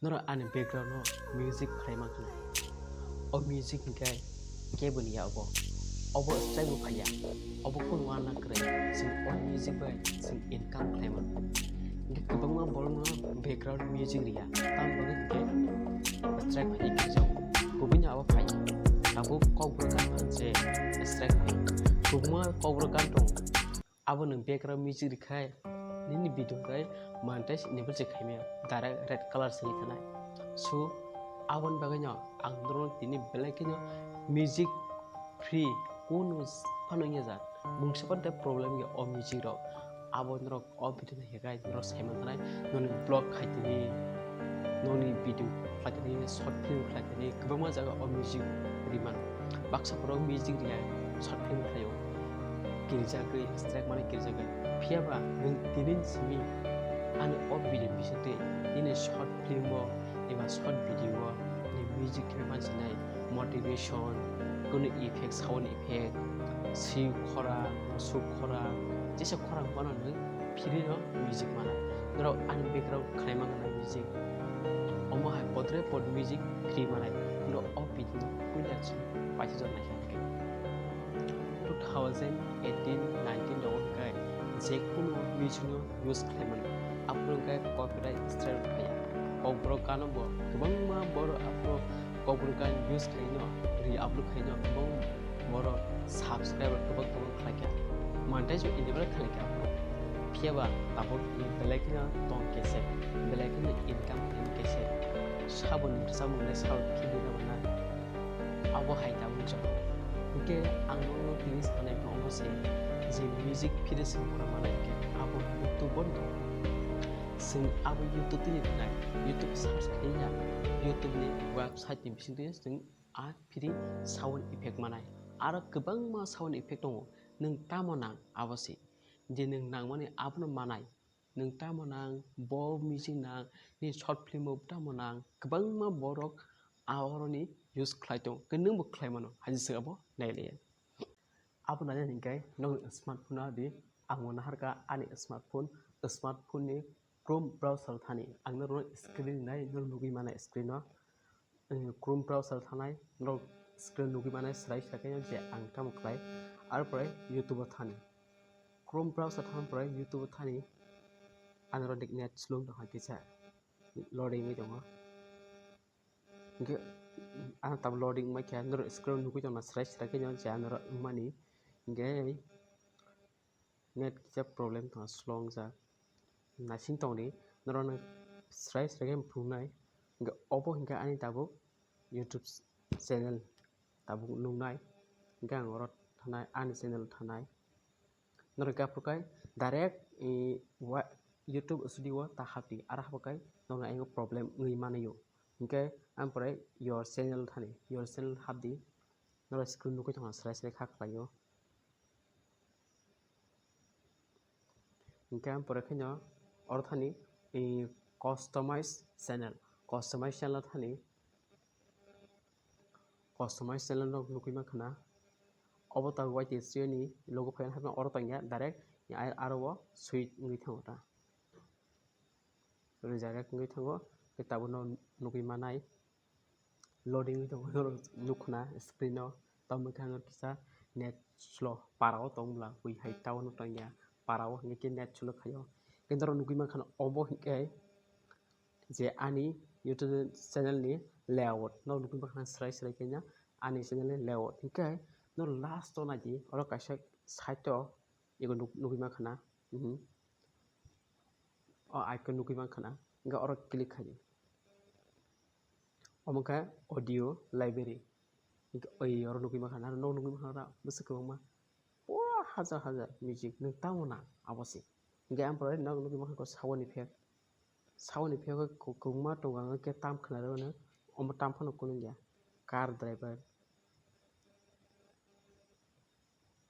Nora an background no music khayma kana o music ngai kebun ya obo strike bu khaya obo kun wana kre sing on music by sing income khayma ngi kabang bolma background music riya tam bagi ngai strike phai ki jaw kubunya abo phai abo kobra kan phanse strike phai kubuma kobra kan tong abo nang background music rikhai nini video kai montage enable je khaimya direct red color sing thanai so awon baganya angdron tini belaknya music free kunus panonya zat mungsapan da problem ya o music ro abon ro o video na hegai ro saiman thanai non blog khaitini noni video khaitini short film khaitini kubama jaga o music riman baksa pro music riya short film khayo kirjagri strike mane kirjagai phiaba nung tinin simi an of video bisate ini short film eba short video ni music ke mansinai motivation kono effect sound effect si khora su khora jesa khora kono nung phiri no music mana nro an background khaima kana music omo ha podre pod music free mana nro of video kuilach pachi jon na 2018-19 dong kai jekunu music use claimant apro kai copyright strike phaya obro kano bo kubang ma boro apro copyright kan use khaino re upload khaino kubang boro subscriber kubang khlakya montage enable khlakya phiaba tabo belakina tong kese belakina income kese sabun samune sal kidi na abo haita bunjo ke anglo tinis ane kono se je music phire sing pramana ke abo youtube bondo sing abo youtube ni na youtube search khaya youtube ni website ni bising de sing a phiri sound effect manai ara kubang ma sound effect dong nung tamonang abo se je nung nang mane abno manai nung tamonang bo music nang ni short film tamonang kubang ma borok awroni use khlaitong kenung bo khlaimano hajise abo naile abo na jani kai no smartphone na di angona harka ani smartphone ni chrome browser thani angna ro screen nai no nugi mana screen no chrome browser thanai no screen nugi mana slide sakai je angta muklai ar pore youtube thani chrome browser than pore youtube thani anro dik net slow da hakisa loading ni dong ke ana tab loading ma kya nro screen nugi jona slide sakai no je anro mani nge net kisa problem tha slong ja nasing tongni nro na stress rege phungnai nge obo hinga ani tabu youtube channel tabu nungnai nge angoro thanai ani channel thanai nro ka phukai direct youtube studio ta hapti ara hapakai nona engo problem ngui manayo nge ampore your channel thani your channel hapdi nro screen nukai thang stress re khak layo Ngam pore khino orthani customize channel thani customize channel no nukui ma khana obota white ni logo fan habna ortanya direct ai aro suite ngui thangota direct ngui thango ke tabuno nukui manai loading to nukhna screen no tamu khangor kisa net slow parao tongla wi hai town tanya parao ngike net chulo khayo kendro nugui ma khan obo hike je ani youtube channel ni layout no nugui ma khan srai kenya ani channel ni layout hike no last to na ji oro kaisa site to ego nugui ma khana o icon nugui ma khana nga oro click khayo omka audio library oi oro nugui ma khana no nugui ma khana busuk ma hajar music nung tamona abosi nge ampore nang nugi ma ko sound effect ko kuma to ga ke tam khna ro na om tam phano ko nung ya car driver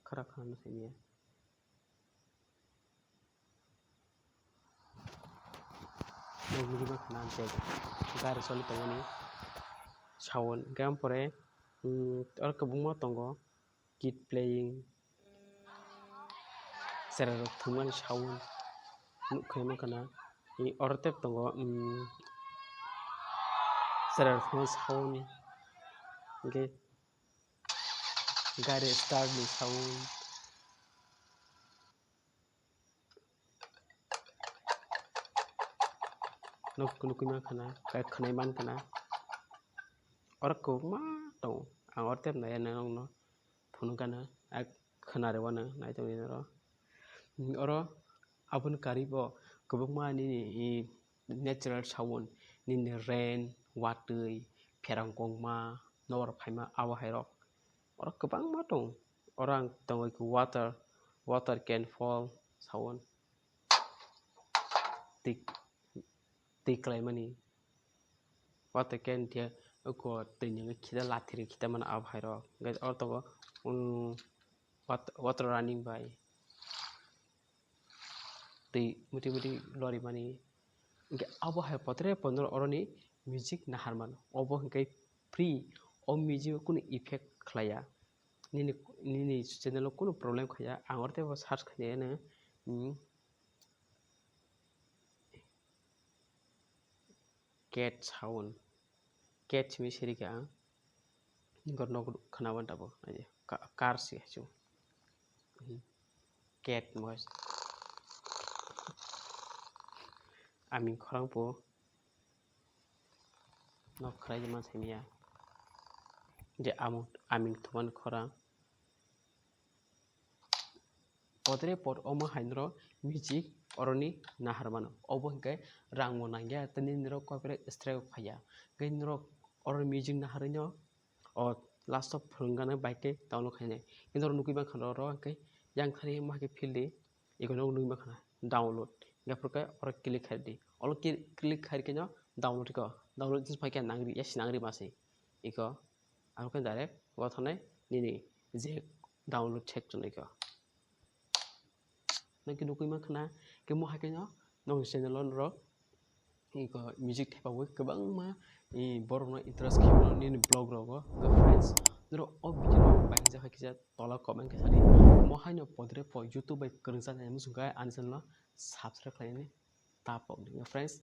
khara khan se ni nugi ma khna je gar soli to ni sound nge ampore or ko buma tongo kid playing sera thuman sound nukhai ma kana ortep tongo start sound okay gari start ni sound nok kuma kana ka khnai man kana or ko ma to ang or tem nai na no phunu kana ak khana re wana nai to ni ro oro abun kari bo kubuk ma ni natural sound ni rain watui pherang kong ma nor phaima awa hairok or kubang ma tong orang tong ku water can fall sound tik klaimani water can dia ko tinyang khida lathiri khida man awa hairok guys or to water running by muti lori mani ke abo hai potre ponor oroni music na harman obo ke free o music kun effect khlaya nini channel kun problem khaya angorte bo search khane na cat sound cat mi seri ka gorno khana ban tabo car si chu cat noise amin khorang po nok khrai ma semia je amin thuman khorang potre pot oma hainro music oroni naharman obo ke rang monangya taninro kopre strike phaya gainro or music naharinyo or last of phungana baike download khaine indro nukui ba khano ro ke yang khari ma ke fildi ikono nukui ba khana download gaprka or click khadi all click khari ke no download jis phai ke nangri yes nangri mase iko aku kan direct wa thane ni je download check chon iko naki nukui ma khana ke mo ha ke no channel ro iko music thepa we kabang ma borno interest khibno ni blog ro go friends nro o video bang ja khakija tola comment ke sari mo haino podre po youtube by kerja na musunga ansan lo subscribe khlaini tapok friends